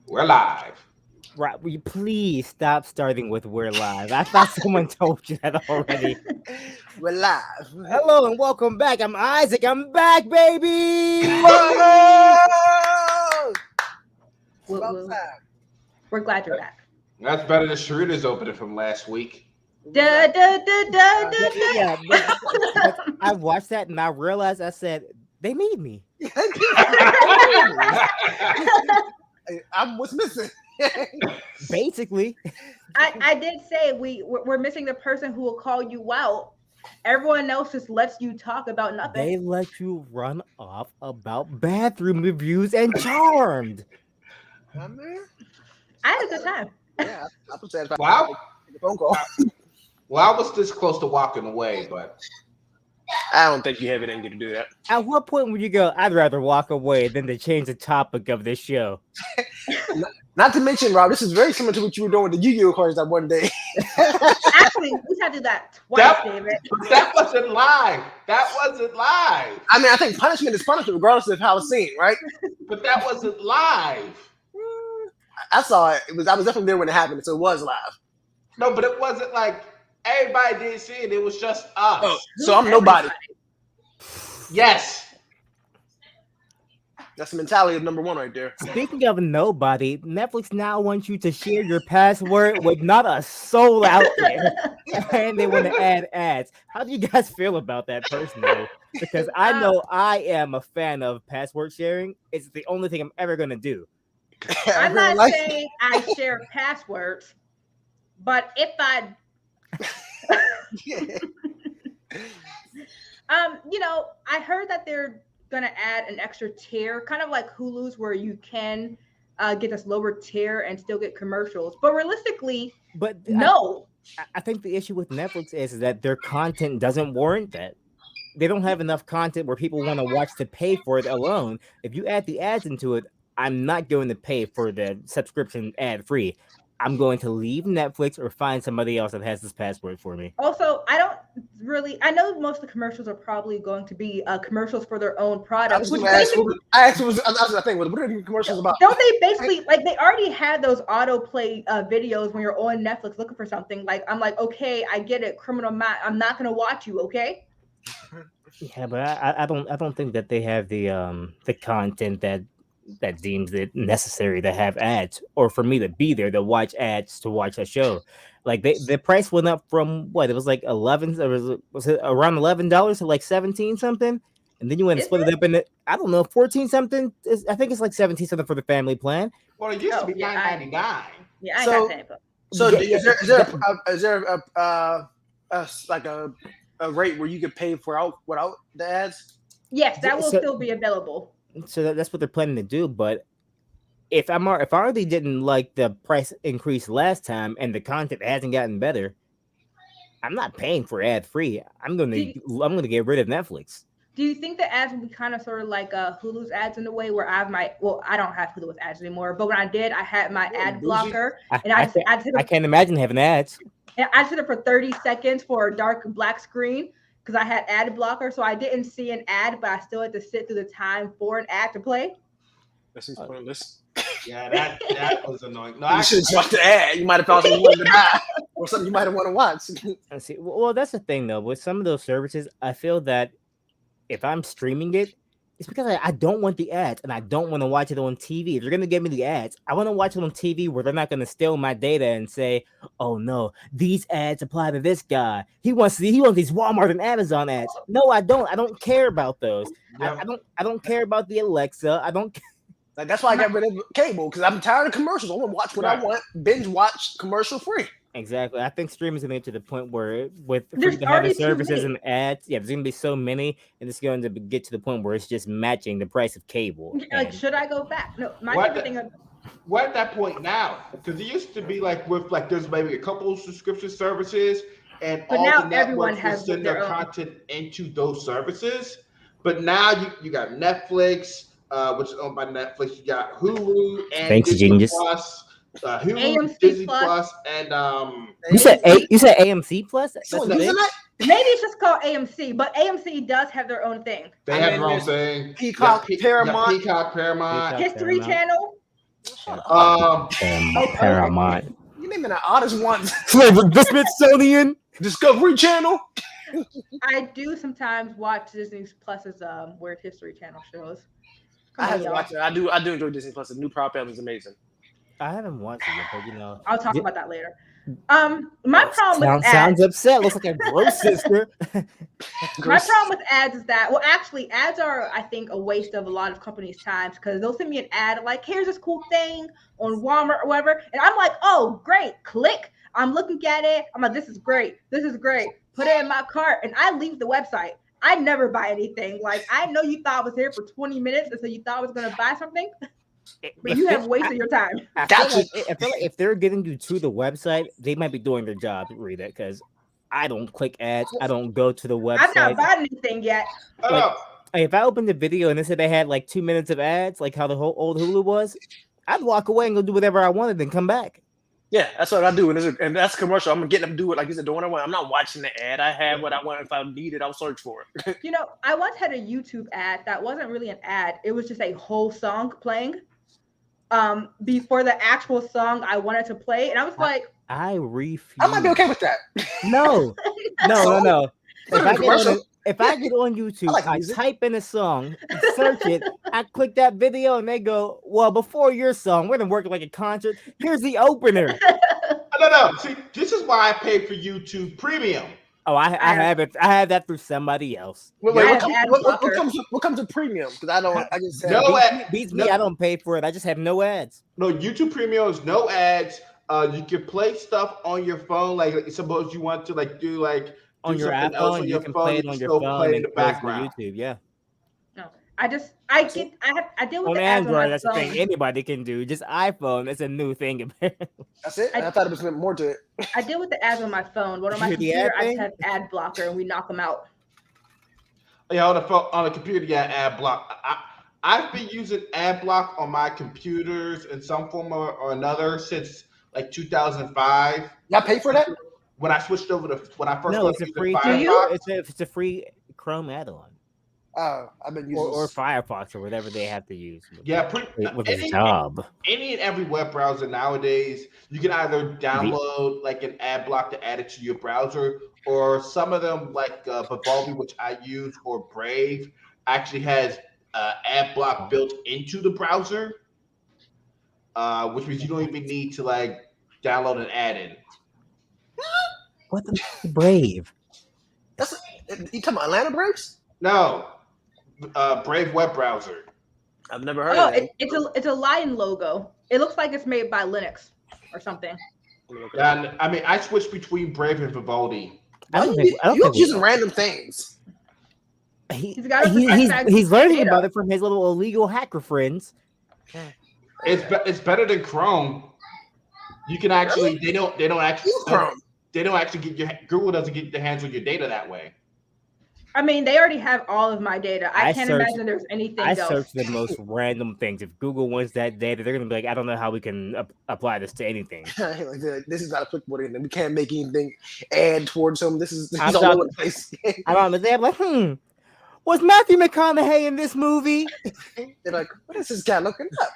We're live. Right, will you please stop starting with "We're live"? I thought someone told you that already. We're live. Hello and welcome back. I'm Isaac. I'm back, baby. Whoa! It's Woo, about woo. time. We're glad you're back. That's better than Sharita's opening from last week. Da, da, da, da, da, Yeah, but I watched that and I realized I said they need me. I'm what's missing. Basically, I did say we're missing the person who will call you out. Everyone else just lets you talk about nothing. they let you run off about bathroom reviews and Charmed. I'm there. I had a good time. Yeah, I'm satisfied. Wow. Take a phone call. Well, I was this close to walking away, but I don't think you have it in you to do that. At what point would you go, I'd rather walk away than to change the topic of this show? Not to mention, Rob, this is very similar to what you were doing with the Yu-Gi-Oh cards that one day. Actually, we had to do that twice, David. that wasn't live. That wasn't live. I mean, I think punishment is punishment regardless of how it's seen, right? But that wasn't live. I saw it. I was definitely there when it happened, so it was live. No, but it wasn't like everybody didn't see it. It was just us. Oh, so I'm nobody. Yes. That's the mentality of number one right there. Speaking of nobody, Netflix now wants you to share your password with not a soul out there, and they want to add ads. How do you guys feel about that personally? Because I know I am a fan of password sharing. It's the only thing I'm ever going to do. I'm not saying I share passwords, but if I, I heard that they're gonna add an extra tier, kind of like Hulu's, where you can get this lower tier and still get commercials. But realistically, no. I think the issue with Netflix is that their content doesn't warrant that. They don't have enough content where people want to watch to pay for it alone. If you add the ads into it, I'm not going to pay for the subscription ad free. I'm going to leave Netflix or find somebody else that has this password for me. Also, I know most of the commercials are probably going to be commercials for their own products. I actually was thinking, what are the commercials about? Don't they basically, like, they already had those autoplay videos when you're on Netflix looking for something. Like, I'm like, okay, I get it, criminal mind. I'm not going to watch you, okay? Yeah, but I don't think that they have the content that deems it necessary to have ads or for me to be there to watch ads to watch a show. Like the price went up from what it was like 11 or was it around $11 to like 17 something, and then you went and split it up in it. I don't know, 14 something. I think it's like 17 something for the family plan. Well, it used to be $9.99. Yeah, I ain't got that. So is there like a rate where you could pay without the ads? Yes, that will still be available. So that's what they're planning to do. But if I already didn't like the price increase last time and the content hasn't gotten better, I'm not paying for ad free. I'm gonna get rid of Netflix. Do you think the ads will be kind of sort of like Hulu's ads in a way where I don't have Hulu with ads anymore, but when I did, I had my ad blocker, and I can't imagine having ads. And I set it for 30 seconds for a dark black screen because I had ad blocker, so I didn't see an ad, but I still had to sit through the time for an ad to play. That seems pointless. Yeah, that was annoying. No, you should have watched the ad. You might have found something you wanted to buy or something you might have wanted to watch. I see. Well, that's the thing though. With some of those services, I feel that if I'm streaming it, it's because I don't want the ads and I don't want to watch it on TV. If you're going to give me the ads, I want to watch it on TV where they're not going to steal my data and say, oh no, these ads apply to this guy. He wants these Walmart and Amazon ads. No, I don't. I don't care about those. Yep. I don't care about the Alexa. I don't. Like, that's why I got rid of cable, because I'm tired of commercials. I want to watch what I want, binge watch commercial free. Exactly. I think streaming is going to get to the point where with having services and ads, there's going to be so many, and it's going to get to the point where it's just matching the price of cable. Like, should I go back? No, we're at that point now, because it used to be like with there's maybe a couple of subscription services, and all the networks will send their content into those services. But now you got Netflix, which is owned by Netflix. You got Hulu and Disney Plus. Hulu, AMC Disney Plus, and you said AMC Plus. Maybe it's just called AMC, but AMC does have their own thing. They have their own thing. Peacock, Paramount, Peacock, Paramount, History Channel. Paramount. You naming the oddest ones. The Smithsonian. Discovery Channel. I do sometimes watch Disney Plus's Weird History Channel shows. I haven't watched it. I do enjoy Disney Plus. The new Proud Family is amazing. I haven't watched it yet, but I'll talk about that later. My problem with ads sounds upset. Looks like a gross sister. My problem with ads is that, well, actually, ads are, I think, a waste of a lot of companies' times because they'll send me an ad like, here's this cool thing on Walmart or whatever, and I'm like, oh, great, click. I'm looking at it. I'm like, this is great. This is great. Put it in my cart, and I leave the website. I never buy anything. Like, I know you thought I was here for 20 minutes, and so you thought I was going to buy something, but you have wasted your time. I feel like if they're getting you to the website, they might be doing their job. Read it, because I don't click ads. I don't go to the website. I've not bought anything yet. Like, if I opened the video and they said they had like 2 minutes of ads, like how the whole old Hulu was, I'd walk away and go do whatever I wanted, then come back. Yeah, that's what I do, and that's commercial. I'm getting them to do it like you said, doing what I want. I'm not watching the ad. I have what I want. If I need it, I'll search for it. I once had a YouTube ad that wasn't really an ad. It was just a whole song playing. Before the actual song I wanted to play, and I was like, I refuse. I might be okay with that. No. If I get on YouTube, I type in a song, search it, I click that video, and they go, well, before your song, we're gonna work like a concert. Here's the opener. No. See, this is why I pay for YouTube Premium. Oh, I have it. I have that through somebody else. What comes with premium? Because I just have no ad. Beats me. I don't pay for it. I just have no ads. No, YouTube Premium is no ads. You can play stuff on your phone. Like suppose you want to do on your iPhone, you can play it on your phone in the background. YouTube, yeah. No, I deal with on the Android. That's the thing anybody can do. Just iPhone, it's a new thing. That's it. I thought it was more to it. I deal with the ads on my phone, but on my computer, I just have ad blocker, and we knock them out. Yeah, on the computer, yeah, ad block. I've been using ad block on my computers in some form or another since like 2005. Y'all pay for that? When I switched over to it's a free. It's a free Chrome add-on. Oh, I've been using or Firefox or whatever they have to use. Yeah, with a job. Any and every web browser nowadays, you can either download like an ad block to add it to your browser, or some of them like Vivaldi, which I use, or Brave, actually has ad block built into the browser, which means you don't even need to download an add-in. What the Brave? You talking about Atlanta Braves? No, Brave web browser. I've never heard of it. It's a lion logo. It looks like it's made by Linux or something. Yeah, I mean, I switched between Brave and Vivaldi. You're using random things. He's learning about it from his little illegal hacker friends. It's better than Chrome. You can actually they don't actually Chrome. They don't actually get Google doesn't get their hands on your data that way. I mean, they already have all of my data. I can't imagine there's anything else. I search the most random things. If Google wants that data, they're gonna be like, I don't know how we can apply this to anything. This is not applicable to anything. We can't make anything add towards them. This is all over the place. I'm like, was Matthew McConaughey in this movie? They're like, what is this guy looking up?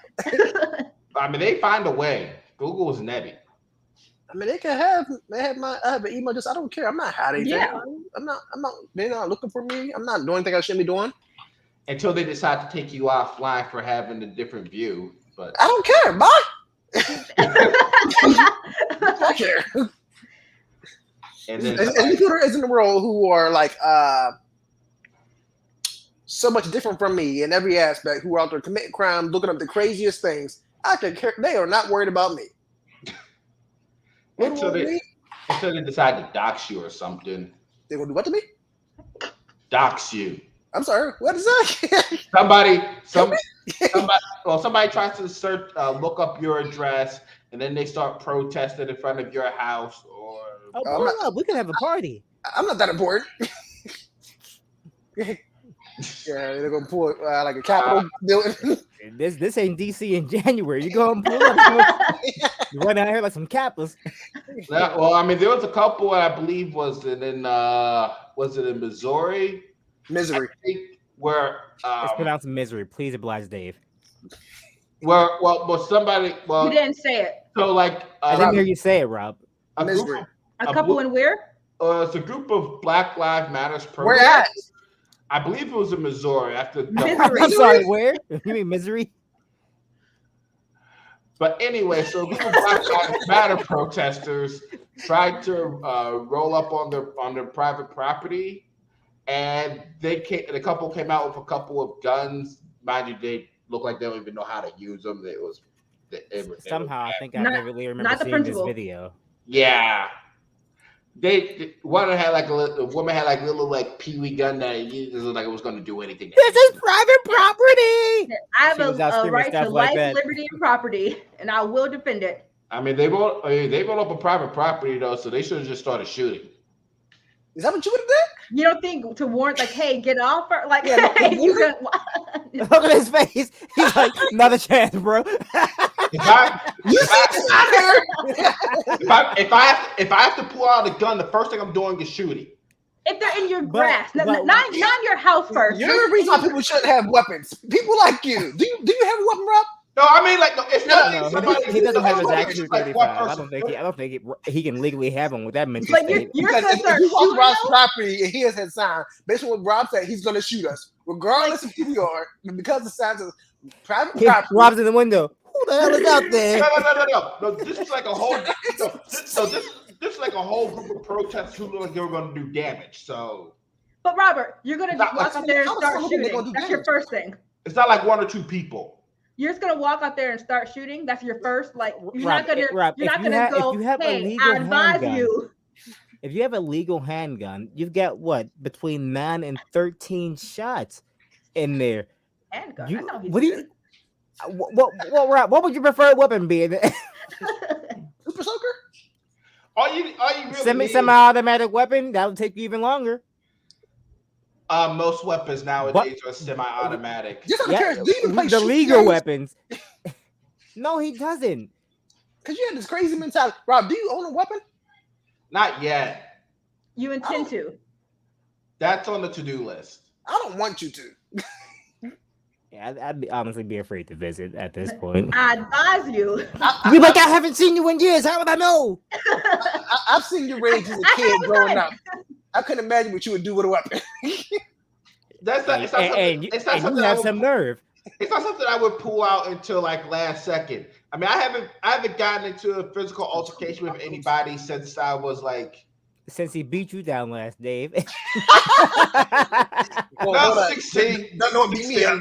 I mean, they find a way. Google is nebby. I mean, they have my an email. Just I don't care. I'm not hiding. Yeah. I'm not. They're not looking for me. I'm not doing anything I shouldn't be doing. Until they decide to take you offline for having a different view. But I don't care. Bye. I care. And then people in the world who are like so much different from me in every aspect, who are out there committing crime, looking up the craziest things. I could care. They are not worried about me. Until they decide to dox you or something. They gonna do what to me? Dox you. I'm sorry. What is that? Somebody tries to search, look up your address, and then they start protesting in front of your house. Or we can have a party. I'm not that important. Yeah, they're gonna pull like a Capitol building. This ain't DC in January. You go and pull up. You run out here like some Kappas. Well, I mean, there was a couple I believe was it in Missouri? Misery. I think, where it's pronounced misery. Please oblige Dave. Well, somebody. Well, you didn't say it. So like, I didn't hear you say it, Rob. A couple in where? It's a group of Black Lives Matters protesters. Where at? I believe it was in Missouri. I'm sorry, where? You mean Misery? But anyway, so a group of Black Lives Matter protesters tried to roll up on their private property, and the couple came out with a couple of guns. Mind you, they look like they don't even know how to use them. Somehow I think I vividly remember seeing this video. Yeah. One had like the woman had like a little like peewee gun that it was like it was going to do anything. This is private property. I have a right to life, liberty, and property, and I will defend it. I mean, they rolled up a private property though, so they should have just started shooting. Is that what you would have done? You don't think to warn like, hey, get off, or like, hey, you can look at his face. He's like, another chance, bro. If I have to pull out a gun, the first thing I'm doing is shooting. If they're in your grass, not your house first. You're the reason why people shouldn't have weapons. People like you. Do you have a weapon, Rob? No, I mean like it's not. He doesn't have his actual 35. I don't think he can legally have one with that mental state. Because if you walk Rob's property and he has that sign, based on what Rob said, he's going to shoot us, regardless of who you are, because the sign says private property. Rob's in the window. Who the hell is out there? No. This is like a whole. This is like a whole group of protesters who look like they were going to do damage. So. But Robert, you're going to just walk out there and start shooting. That's your first thing. It's not like one or two people. You're just gonna walk out there and start shooting. That's your first. Like you're not gonna go. Hey, I advise you. If you have a legal handgun, you've got what between 9 and 13 shots in there. Handgun. What would your preferred weapon be? Super soaker. All you really semi-automatic weapon that would take you even longer. Most weapons nowadays are semi-automatic. The legal weapons. No, he doesn't. Because you have this crazy mentality. Rob, do you own a weapon? Not yet. You intend to? That's on the to-do list. I don't want you to. Yeah, I'd honestly be afraid to visit at this point. I advise you. You're like, I haven't seen you in years. How would I know? I've seen your rage as a kid growing up. I couldn't imagine what you would do with a weapon. That's not. It's not something. It's not something. You have some nerve. It's not something I would pull out until like last second. I mean, I haven't gotten into a physical altercation with anybody since I was like. Since he beat you down last, Dave. No, 16. No, beat me up.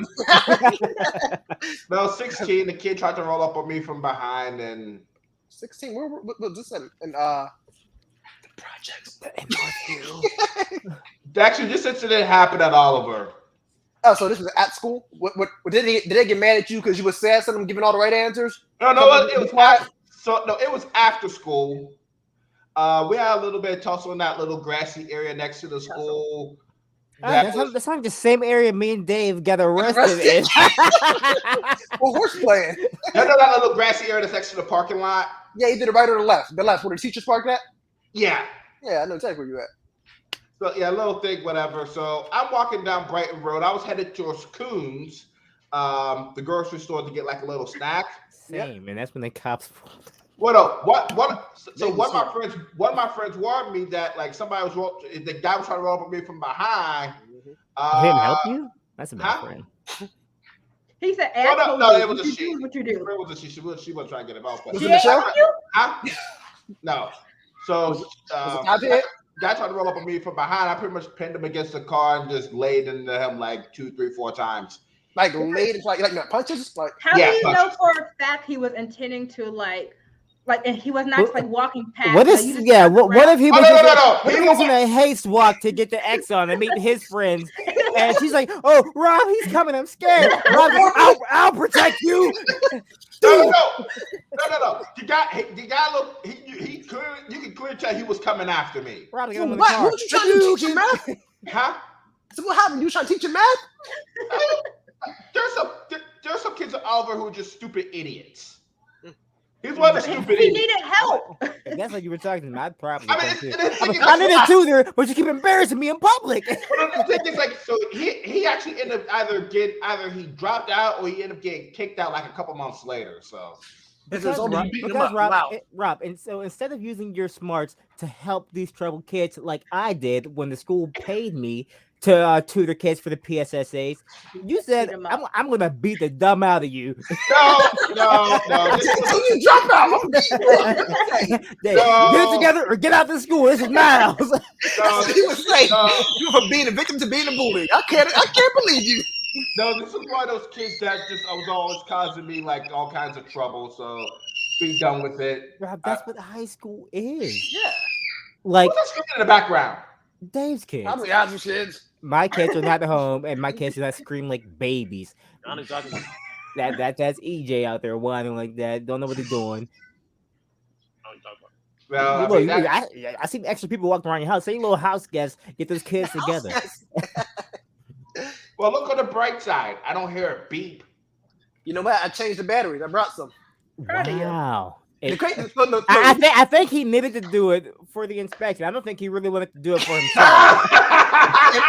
No, 16. The kid tried to roll up on me from behind, and 16. Where was this in the projects? Actually, this incident happened at Oliver. Oh, so this was at school? What did they get mad at you because you were sad at them giving all the right answers? No, it was after school. We had a little bit of tussle in that little grassy area next to the school. That's not the same area me and Dave got arrested in. Well, horse-playing. You know that little grassy area that's next to the parking lot? Yeah, either the right or the left. The left, where the teachers parked at? Yeah. Yeah, I know exactly where you at. So, yeah, a little thing, whatever. So, I'm walking down Brighton Road. I was headed towards Coons, the grocery store, to get like a little snack. Same, and that's when the cops... What one of my friends warned me that like the guy was trying to roll up on me from behind. He didn't help you? That's a bad friend. He said, "No, it was a she. What you do? It was a she. She wasn't trying to get involved. Was it Michelle? No. So guy tried to roll up on me from behind. I pretty much pinned him against the car and just laid into him like 2, 3, 4 times. Like laid into like punches? Like how do you know for a fact he was intending to like and he was not like walking past? What if he was in a haste walk to get the X on and meet his friends, and she's like, "Oh, Rob, he's coming. I'm scared. Rob, I'll protect you." No. The guy look. He clearly, you can clearly tell he was coming after me. Rob, get him in the car. What you trying to teach him math? Huh? So what happened? You trying to teach him math? There's some kids at Oliver who are just stupid idiots. He's one of the stupid. He needed help. If that's what you were talking about, I'd probably. I mean, I need a tutor, but you keep embarrassing me in public. The thing is, like, so he actually ended up either he dropped out or he ended up getting kicked out like a couple months later. So. Because Rob, and so instead of using your smarts to help these troubled kids like I did when the school paid me to tutor kids for the PSSAs, you said I'm gonna beat the dumb out of you. No. You jump out. Get it together or get out of school. This is Miles. He was saying you from being a victim to being a bully. I can't believe you. No, this is one of those kids that just was always causing me like all kinds of trouble. So be done with it. Rob, that's what high school is. Yeah. Like what's that in the background? Dave's kids. Probably Adam's kids. My kids are not at home, and my kids do not scream like babies. That's EJ out there whining like that. Don't know what they're doing. Well, look, I see extra people walking around your house. Say, little house guests, get those kids together. Well, look on the bright side. I don't hear a beep. You know what? I changed the batteries. I brought some. Wow. I think he needed to do it for the inspection. I don't think he really wanted to do it for himself.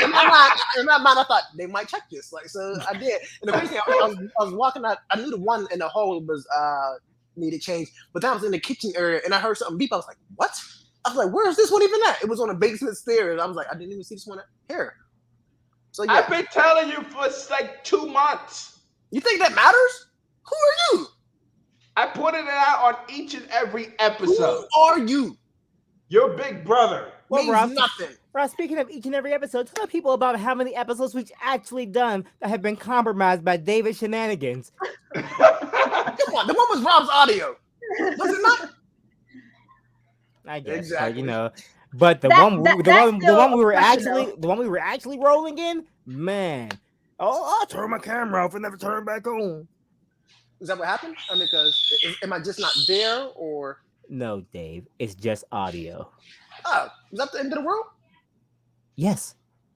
in my mind, I thought they might check this. Like, so I did. And the crazy thing, I was walking out. I knew the one in the hole was needed change, but then I was in the kitchen area and I heard something beep. I was like, "What?" I was like, "Where is this one even at?" It was on the basement stairs. I was like, "I didn't even see this one here." So yeah. I've been telling you for like 2 months. You think that matters? Who are you? I put it out on each and every episode. Who are you? Your big brother. Well, Means Rob, nothing. Rob, speaking of each and every episode, tell people about how many episodes we've actually done that have been compromised by David shenanigans. Come on, the one was Rob's audio. Was it not? I guess, exactly. But the one we were actually rolling in, man. Oh, I'll turn my camera off and never turn back on. Is that what happened? I mean, because am I just not there, or no, Dave? It's just audio. Oh, is that the end of the world? Yes.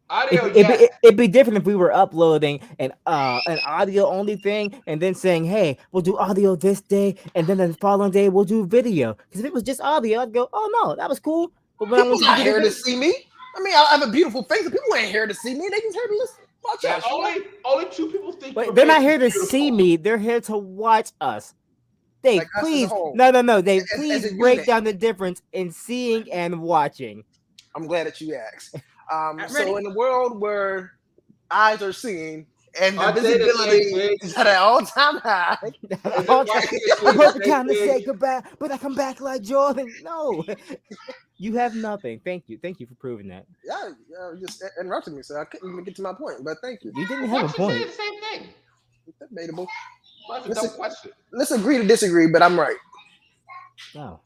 Audio. It'd be different if we were uploading an audio only thing and then saying, "Hey, we'll do audio this day," and then the following day we'll do video. Because if it was just audio, I'd go, "Oh no, that was cool." But when people not here to see me. I mean, I have a beautiful face, but people ain't here to see me. They just hear me. Watch us. Only 2 people think. Wait, they're not here to see me. They're here to watch us. Dave, like please, no, Dave, please break down the difference in seeing and watching. I'm glad that you asked. So in the world where eyes are seeing and the visibility is at an all-time high, I'm about to kind of say goodbye, but I come back like Jordan. No, you have nothing. Thank you for proving that. Yeah, just interrupted me, so I couldn't even get to my point. But thank you. You didn't have a point. The same thing. Debatable. Question. Let's agree to disagree, but I'm right. Oh.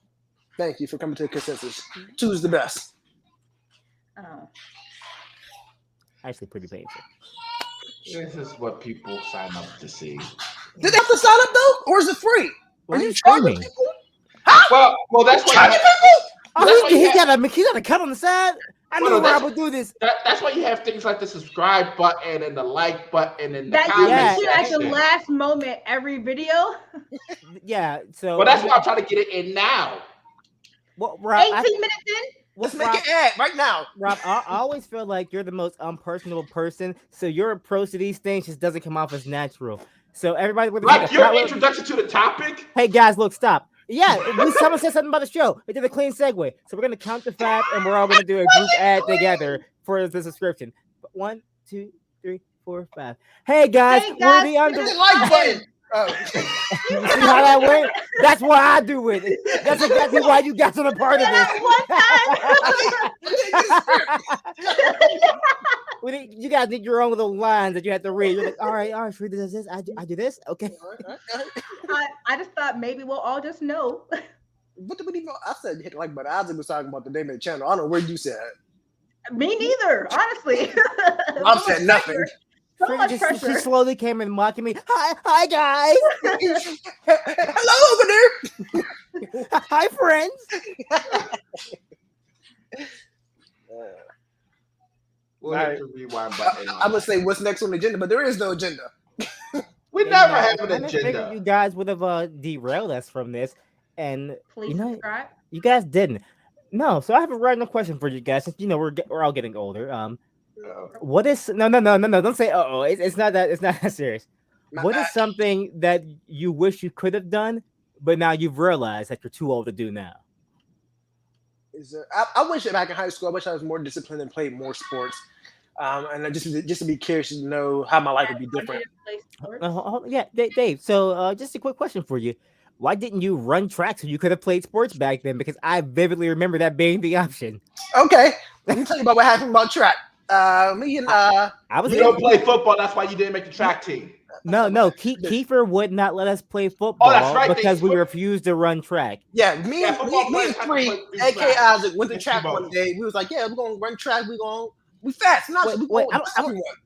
Thank you for coming to a consensus. 2 is the best. Oh. Actually, pretty painful. This is what people sign up to see. Did they have to sign up though, or is it free? Are you charging people? Huh? Well, that's why. He got a cut on the side. I knew Rob would do this. That's why you have things like the subscribe button and the like button and the comment that you at the last moment every video. Yeah. So. Well, that's why I'm trying to get it in now. Well, Rob, 18 minutes in. Let's make an ad right now. Rob, I always feel like you're the most unpersonable person, so your approach to these things just doesn't come off as natural. So everybody, like your introduction to the topic. Hey guys, look, stop. Yeah, someone said something about the show. It did a clean segue. So we're gonna count to 5, and we're all gonna do a group ad together for the subscription. 1, 2, 3, 4, 5. Hey guys, we're the UnderWhat. Oh. You see how that went? That's why I do it. That's exactly why you got to the part of it. You guys need your own little lines that you have to read. You're like, all right, Shree does this. I do this. Okay. I just thought maybe we'll all just know. What did we even? I said hit like, but Isaac was talking about the name of the channel. I don't know where you said. Me neither, honestly. I said nothing. So much pressure. She slowly came in mocking me. Hi guys. Hello over there. Hi friends. We'll have to rewind button. I'm gonna say what's next on the agenda, but there is no agenda. We never have an agenda. I figured you guys would have derailed us from this. and please subscribe. You guys didn't. No, so I have a random question for you guys. Since we're all getting older. What is no? Don't say it's not that serious. What is something that you wish you could have done, but now you've realized that you're too old to do now? I wish back in high school, I wish I was more disciplined and played more sports. And just to be curious to know how my life would be different. Yeah, Dave. So just a quick question for you. Why didn't you run track so you could have played sports back then? Because I vividly remember that being the option. Okay, let me tell you about what happened about track. You don't play football. That's why you didn't make the track team. No. Kiefer would not let us play football that's right, because we refused to run track. Yeah, me and three, AK Isaac, went to track one day. We was like, yeah, we're going to run track. We fast. I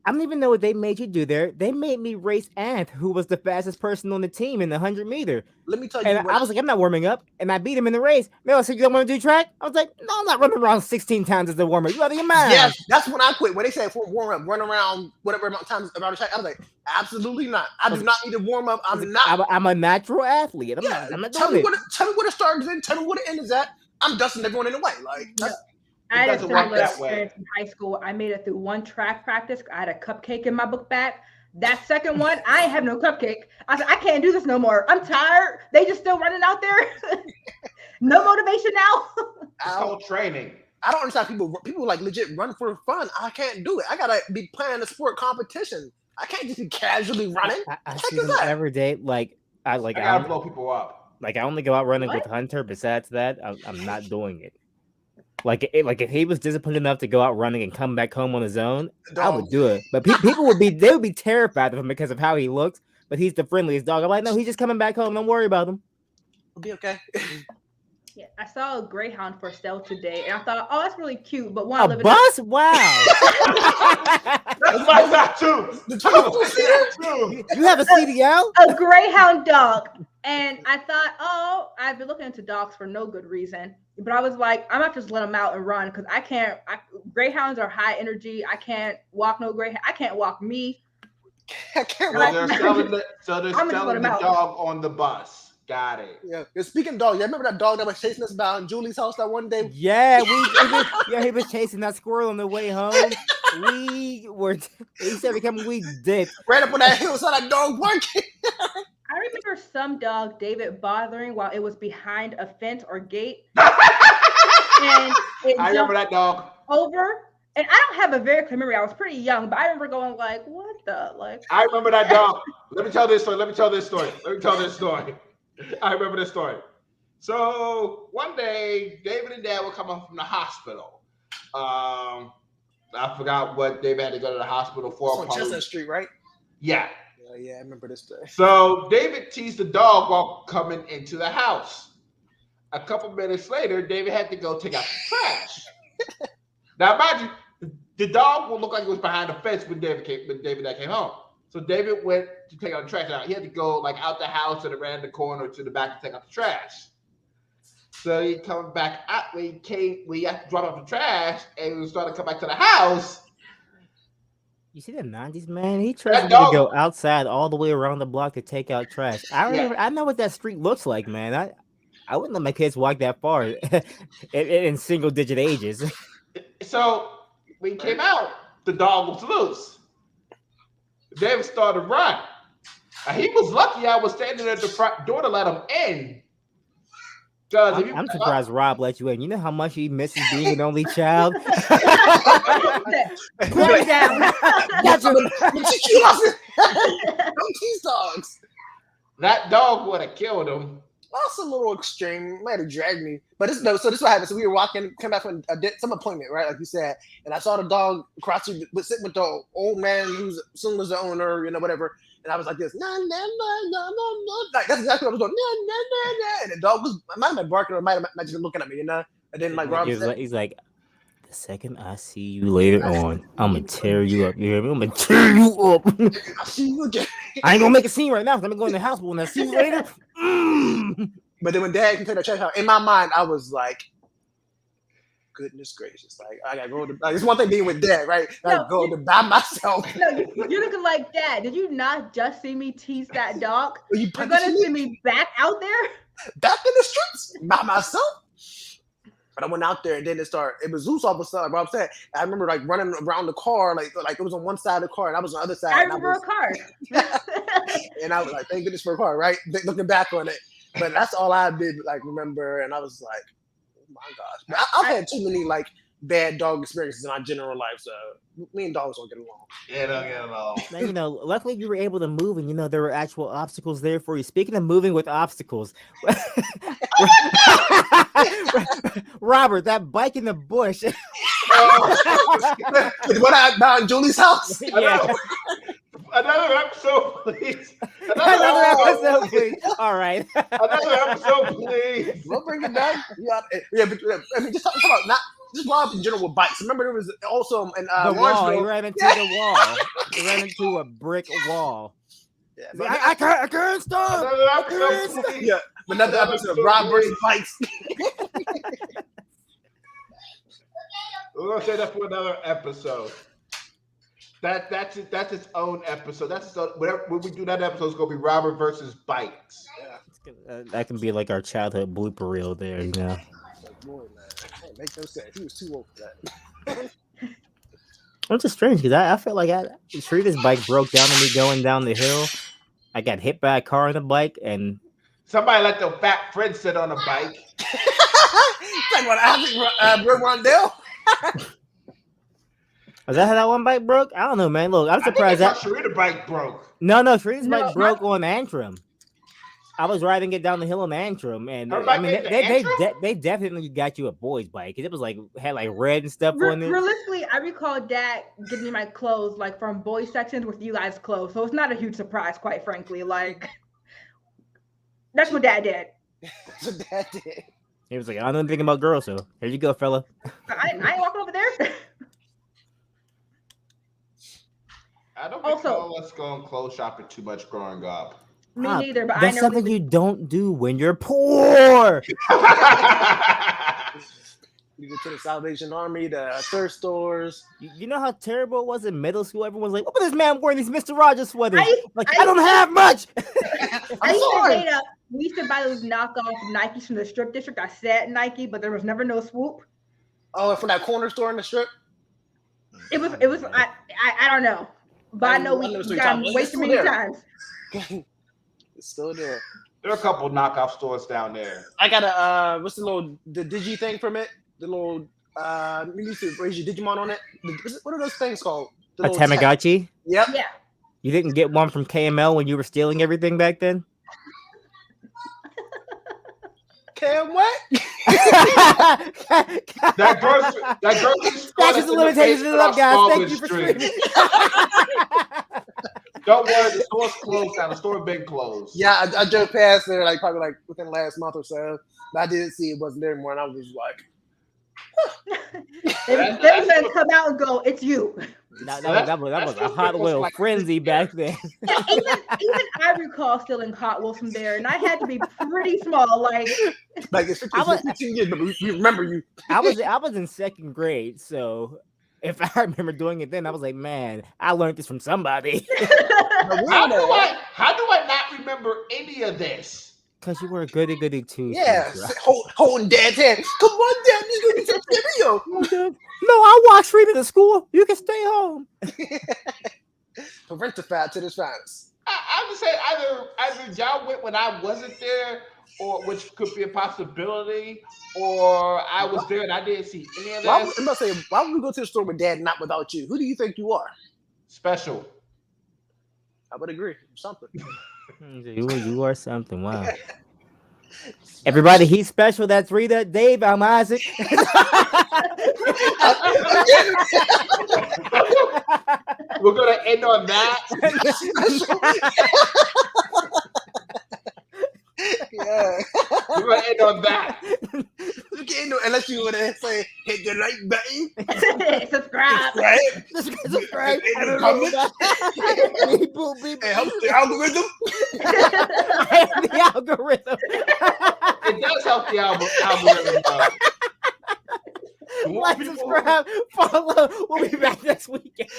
don't even know what they made you do there. They made me race Ant, who was the fastest person on the team in the 100-meter. Let me tell you. And I was like, I'm not warming up. And I beat him in the race. Mel said, you don't want to do track? I was like, no, I'm not running around 16 times as a warm-up. You out of your mind. Yeah, that's when I quit. When they said for warm up, run around whatever amount of times around the track, I was like, absolutely not. I do not need to warm up. I'm a natural athlete. I'm not tell me doing it. Tell me where the start is in. Tell me where the end is at. I'm dusting everyone in the way. I had a similar experience in high school. I made it through one track practice. I had a cupcake in my book bag. That second one, I ain't have no cupcake. I said, I can't do this no more. I'm tired. They just still running out there. No motivation now. It's called training. I don't understand people like legit run for fun. I can't do it. I gotta be playing a sport competition. I can't just be casually running. I see them every day. I gotta blow people up. Like I only go out running with Hunter. Besides that, I'm not doing it. Like if he was disciplined enough to go out running and come back home on his own, I would do it. But people would be terrified of him because of how he looks. But he's the friendliest dog. I'm like, no, he's just coming back home. Don't worry about him. We'll be okay. Yeah, I saw a greyhound for sale today, and I thought, oh, that's really cute. But a bus? Wow. That's my fact too. You have a CDL? A greyhound dog. And I thought, oh, I've been looking into dogs for no good reason. But I was like, I'm not just let them out and run because I can't. Greyhounds are high energy. I can't walk no greyhound. I can't walk me. They're selling the dog on the bus. Got it. Yeah. Speaking of dogs, you remember that dog that was chasing us about Julie's house that one day? Yeah, he was chasing that squirrel on the way home. He said we dipped. Right up on that hill, saw that dog working. I remember some dog David bothering while it was behind a fence or gate. And I remember that dog. Over. And I don't have a very clear memory. I was pretty young, but I remember going like, what the I remember that dog. Let me tell this story. I remember this story. So one day, David and Dad were coming from the hospital. I forgot what David had to go to the hospital for. On Chestnut Street, right? Yeah. Yeah, I remember this day. So David teased the dog while coming into the house. A couple minutes later, David had to go take out the trash. Now, imagine the dog will look like it was behind the fence when David came home. So David went to take out the trash out. He had to go out the house and around the corner to the back to take out the trash. So he coming back out when he had to drop off the trash and he started to come back to the house. You see the 90s, man? He tried to go outside all the way around the block to take out trash. I know what that street looks like, man. I wouldn't let my kids walk that far in single-digit ages. So when he came out, the dog was loose. David started to run. He was lucky I was standing at the front door to let him in. I'm surprised Rob let you in. You know how much he misses being an only child? Put it down. Don't tease dogs. That dog would have killed him. That's a little extreme. Might have dragged me. But this is what happened. So we were walking, came back from some appointment, right? Like you said. And I saw the dog across the sitting with the old man who's assumed was the owner, whatever. And I was like this, no. Like that's exactly what I was going, no. And the dog might have been barking or might have just been looking at me, And then Rob said, he's like, the second I see you later on, I'm gonna tear you up. You hear me? I'm gonna tear you up. I'll see you again. I ain't gonna make a scene right now because I'm gonna go in the house, but when I see you later, But then when Dad can take the trash out, in my mind, I was like, goodness gracious. Like, I gotta go to, it's one thing being with Dad, right? I go to by myself. No, you're looking like Dad. Did you not just see me tease that dog? You're gonna see me back out there? back in the streets by myself. But I went out there and then it was Zeus all of a sudden, like Rob said. I remember like running around the car, like it was on one side of the car and I was on the other side. I remember a car. And I was like, thank goodness for a car, right? Looking back on it. But that's all I did, like, remember. And I was like, oh my gosh. I've had too many like bad dog experiences in our general life, so me and dogs don't get along. Yeah, don't get along. Now, you know, luckily you were able to move, and you know there were actual obstacles there for you. Speaking of moving with obstacles, Robert, that bike in the bush. What I found Julie's house. Yeah. Another episode, please. Another episode, please. All right. Another episode, please. We'll bring it back. Yeah, but I mean, just talk about not just Rob in general with bikes. Remember, there was also in the wall. He ran into the wall. He ran into a brick wall. Yeah, I can't stop. Another episode, please. Yeah, another episode of Rob versus bikes. We're gonna say that for another episode. That's its own episode. That's its own, whatever, when we do that episode, it's gonna be Robert versus bikes. Yeah. That can be like our childhood blooper reel there, you know. Make no sense. He was too old for that. It's just strange because I felt like Sharita's bike broke down on me going down the hill. I got hit by a car on the bike, and somebody let their fat friend sit on a bike. Talking about Brooke Rondell. Was that how that one bike broke? I don't know, man. Look, I'm surprised that Sharita's bike broke. No, Sharita's bike broke on Antrim. I was riding it down the hill on Antrim, and I mean they definitely got you a boy's bike because it was like had like red and stuff on it. Realistically, I recall Dad giving me my clothes like from boys sections with you guys' clothes, so it's not a huge surprise, quite frankly. Like that's what Dad did. That's what Dad did. He was like, I don't know anything about girls, so here you go, fella. I ain't walking over there. I don't recall us going clothes shopping too much growing up. Me neither, but that's something you don't do when you're poor. You go to the Salvation Army, the thrift stores. You know how terrible it was in middle school? Everyone was like, "What was this man wearing these Mr. Rogers sweaters?" I don't have much. We used to buy those knockoff Nikes from the strip district. I said Nike, but there was never no swoop. Oh, from that corner store in the strip? It was. I don't know, but I know we got way too many times. It's still there. There are a couple knockoff stores down there. I got a what's the digi thing from it? The little you used to raise your Digimon on it. What are those things called? A Tamagotchi? Yep. Yeah. You didn't get one from KML when you were stealing everything back then? What? that grocery store. That's the limitations up, guys. Thank you for streaming. Don't worry, the store's closed now. The store been closed. Yeah, I drove past there probably within the last month or so. But I didn't see it wasn't there anymore, and I was just like, They're gonna come out and go, "It's you." That was a Hot Wheel frenzy back then. Even I recall stealing Hot Wheels from there, and I had to be pretty small. Like it's 15 years, but we remember you. I was in second grade, so if I remember doing it then, I was like, man, I learned this from somebody. How do I not remember any of this? Because you were a goody too. Yeah, holding Dad's hand. Come on, Dad, you gonna take video. No, I watch streaming at school. You can stay home. Parentified to this finest. I would say either y'all went when I wasn't there, or which could be a possibility, or I was there and I didn't see any of that. I'm about to say, why would we go to the store with Dad, not without you? Who do you think you are? Special. I would agree. Something. You are something. Wow. Everybody, he's special. That's Rita. Dave, I'm Isaac. We're gonna end on that. Yeah. We're gonna end on that. You can't do unless you want to say hit the like button. Subscribe. Subscribe. And comment. And help the algorithm. The algorithm. It does help the algorithm. Like, subscribe, follow. We'll be back next weekend.